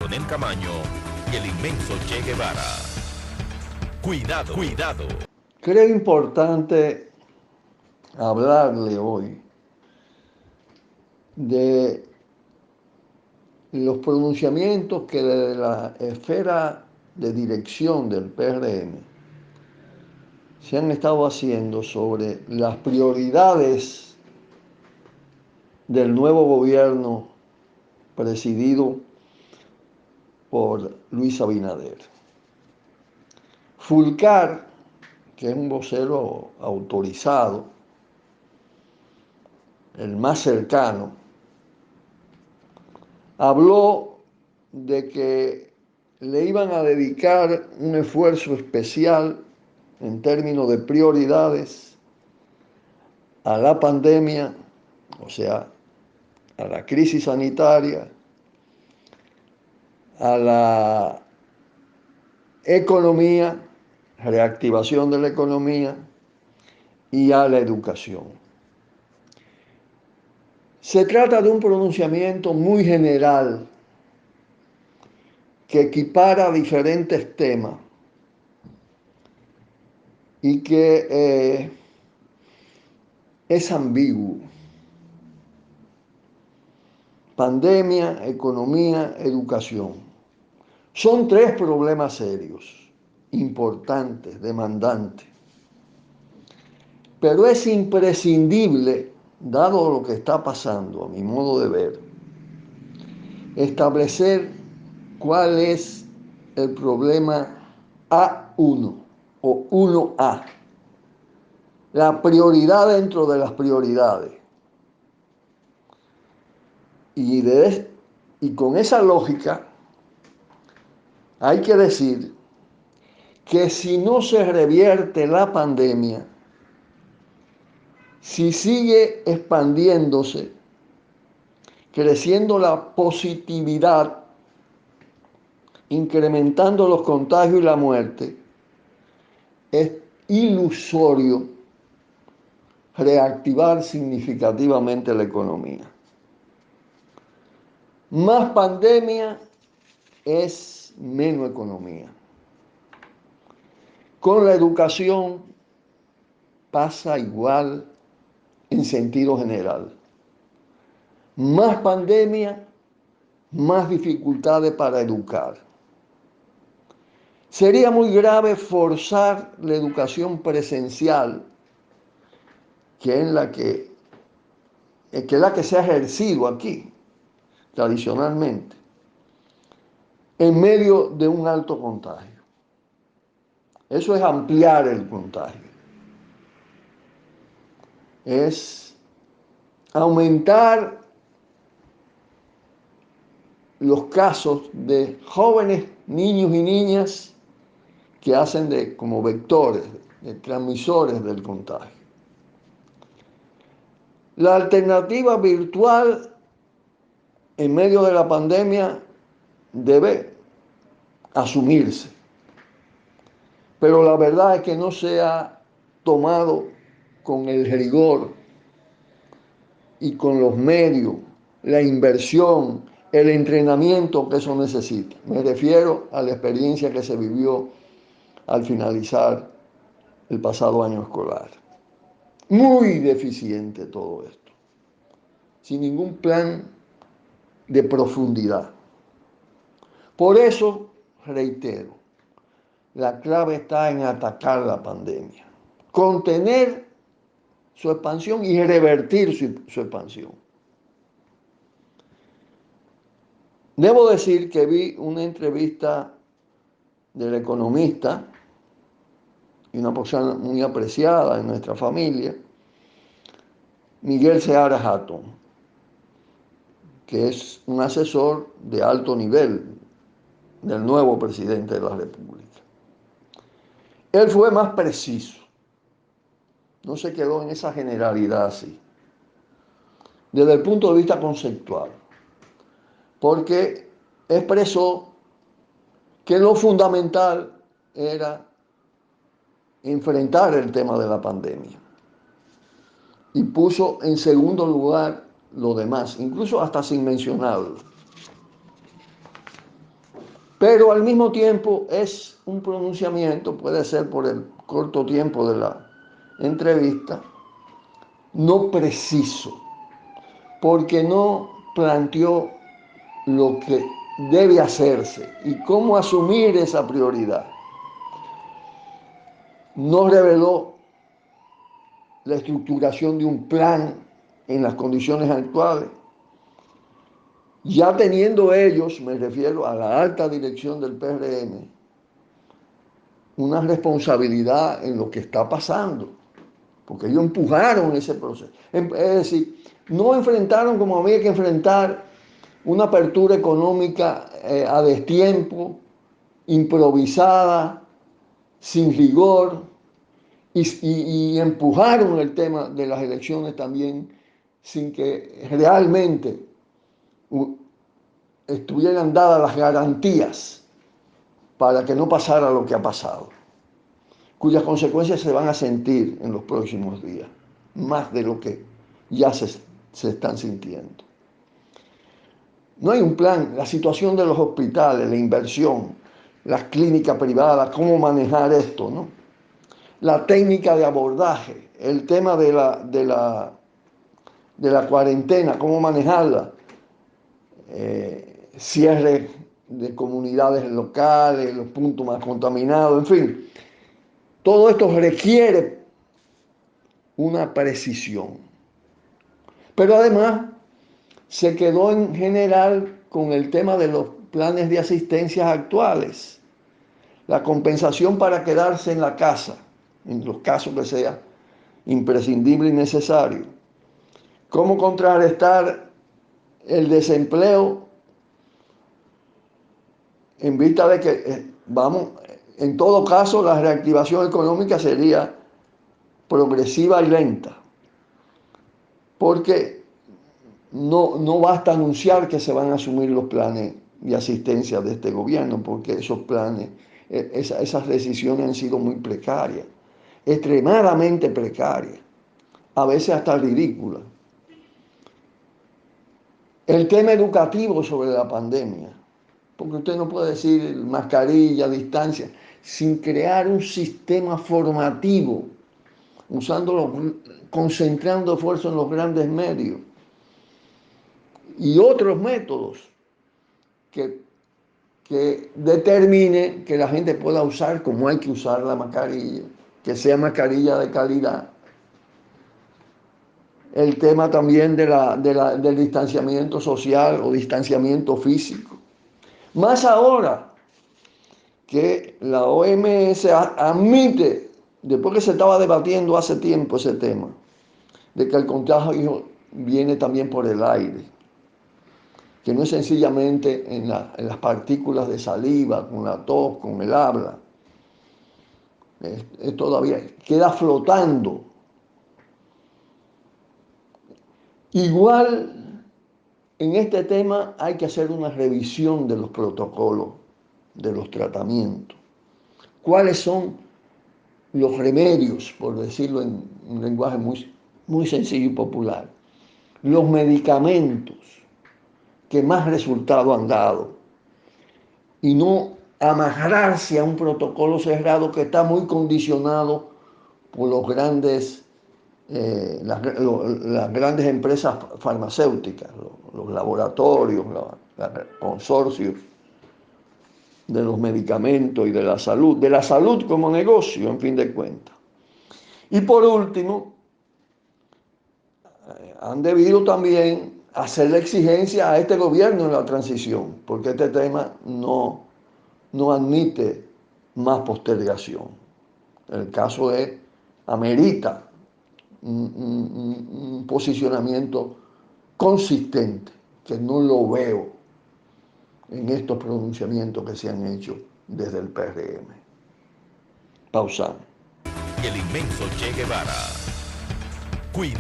Leonel Camaño y el inmenso Che Guevara. Cuidado, cuidado. Creo importante hablarle hoy de los pronunciamientos que de la esfera de dirección del PRM se han estado haciendo sobre las prioridades del nuevo gobierno presidido por Luis Abinader. Fulcar, que es un vocero autorizado, el más cercano, habló de que le iban a dedicar un esfuerzo especial en términos de prioridades a la pandemia, o sea, a la crisis sanitaria, a la economía, reactivación de la economía y a la educación. Se trata de un pronunciamiento muy general que equipara diferentes temas y que es ambiguo. Pandemia, economía, educación. Son tres problemas serios, importantes, demandantes. Pero es imprescindible, dado lo que está pasando, a mi modo de ver, establecer cuál es el problema A1 o 1A, la prioridad dentro de las prioridades. Y con esa lógica hay que decir que si no se revierte la pandemia, si sigue expandiéndose, creciendo la positividad, incrementando los contagios y la muerte, es ilusorio reactivar significativamente la economía. Más pandemia es menos economía. Con la educación pasa igual en sentido general. Más pandemia, más dificultades para educar. Sería muy grave forzar la educación presencial, que es la que se ha ejercido aquí tradicionalmente, en medio de un alto contagio. Eso es ampliar el contagio. Es aumentar los casos de jóvenes, niños y niñas que hacen como vectores, de transmisores del contagio. La alternativa virtual en medio de la pandemia debe asumirse, pero la verdad es que no se ha tomado con el rigor y con los medios, la inversión, el entrenamiento que eso necesita. Me refiero a la experiencia que se vivió al finalizar el pasado año escolar. Muy deficiente todo esto, sin ningún plan de profundidad. Por eso, reitero, la clave está en atacar la pandemia, contener su expansión y revertir su expansión. Debo decir que vi una entrevista del economista y una persona muy apreciada en nuestra familia, Miguel Seara Hatton, que es un asesor de alto nivel del nuevo presidente de la República. Él fue más preciso, no se quedó en esa generalidad así, desde el punto de vista conceptual, porque expresó que lo fundamental era enfrentar el tema de la pandemia y puso en segundo lugar lo demás, incluso hasta sin mencionarlo. Pero al mismo tiempo es un pronunciamiento, puede ser por el corto tiempo de la entrevista, no preciso, porque no planteó lo que debe hacerse y cómo asumir esa prioridad. No reveló la estructuración de un plan en las condiciones actuales. Ya teniendo ellos, me refiero a la alta dirección del PRM, una responsabilidad en lo que está pasando, porque ellos empujaron ese proceso. Es decir, no enfrentaron como había que enfrentar una apertura económica a destiempo, improvisada, sin rigor, y empujaron el tema de las elecciones también sin que realmente estuvieran dadas las garantías para que no pasara lo que ha pasado, cuyas consecuencias se van a sentir en los próximos días, más de lo que ya se están sintiendo. No hay un plan, la situación de los hospitales, la inversión, las clínicas privadas, cómo manejar esto, ¿no? La técnica de abordaje, el tema de la cuarentena, cómo manejarla, cierre de comunidades locales, los puntos más contaminados, en fin. Todo esto requiere una precisión. Pero además se quedó en general con el tema de los planes de asistencia actuales, la compensación para quedarse en la casa, en los casos que sea imprescindible y necesario. Cómo contrarrestar el desempleo en vista de que, en todo caso, la reactivación económica sería progresiva y lenta, porque no basta anunciar que se van a asumir los planes de asistencia de este gobierno, porque esos planes, esas decisiones han sido muy precarias, extremadamente precarias, a veces hasta ridículas. El tema educativo sobre la pandemia, porque usted no puede decir mascarilla, distancia, sin crear un sistema formativo, concentrando esfuerzos en los grandes medios y otros métodos que determine que la gente pueda usar como hay que usar la mascarilla, que sea mascarilla de calidad. El tema también del distanciamiento social o distanciamiento físico. Más ahora que la OMS admite, después que se estaba debatiendo hace tiempo ese tema, de que el contagio viene también por el aire, que no es sencillamente en las partículas de saliva, con la tos, con el habla, todavía queda flotando. Igual en este tema hay que hacer una revisión de los protocolos, de los tratamientos. ¿Cuáles son los remedios, por decirlo en un lenguaje muy sencillo y popular? Los medicamentos que más resultado han dado. Y no amarrarse a un protocolo cerrado que está muy condicionado por las grandes empresas farmacéuticas, los laboratorios, los consorcios de los medicamentos y de la salud como negocio, en fin de cuentas. Y por último, han debido también hacer la exigencia a este gobierno en la transición, porque este tema no admite más postergación. El caso amerita un posicionamiento consistente, que no lo veo en estos pronunciamientos que se han hecho desde el PRM. Pausamos. El inmenso Che Guevara. Cuidado.